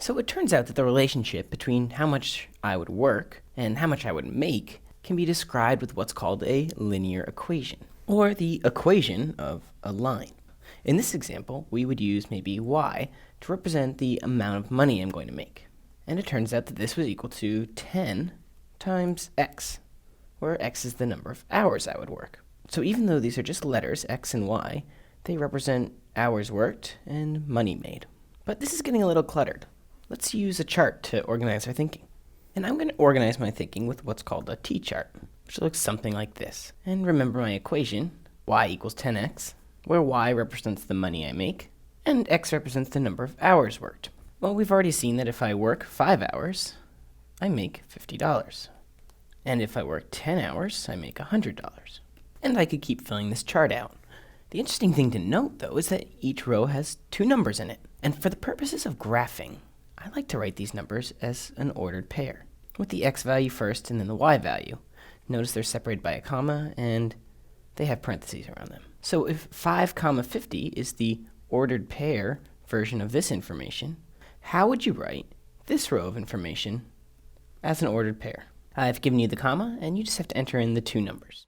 So it turns out that the relationship between how much I would work and how much I would make can be described with what's called a linear equation, or the equation of a line. In this example, we would use maybe y to represent the amount of money I'm going to make. And it turns out that this was equal to 10 times x, where x is the number of hours I would work. So even though these are just letters, x and y, they represent hours worked and money made. But this is getting a little cluttered. Let's use a chart to organize our thinking. And I'm going to organize my thinking with what's called a t-chart, which looks something like this. And remember my equation, y equals 10x, where y represents the money I make, and x represents the number of hours worked. Well, we've already seen that if I work 5 hours, I make $50. And if I work 10 hours, I make $100. And I could keep filling this chart out. The interesting thing to note, though, is that each row has 2 numbers in it. And for the purposes of graphing, I like to write these numbers as an ordered pair, with the x value first and then the y value. Notice they're separated by a comma, and they have parentheses around them. So if 5, 50 is the ordered pair version of this information, how would you write this row of information as an ordered pair? I've given you the comma, and you just have to enter in the 2 numbers.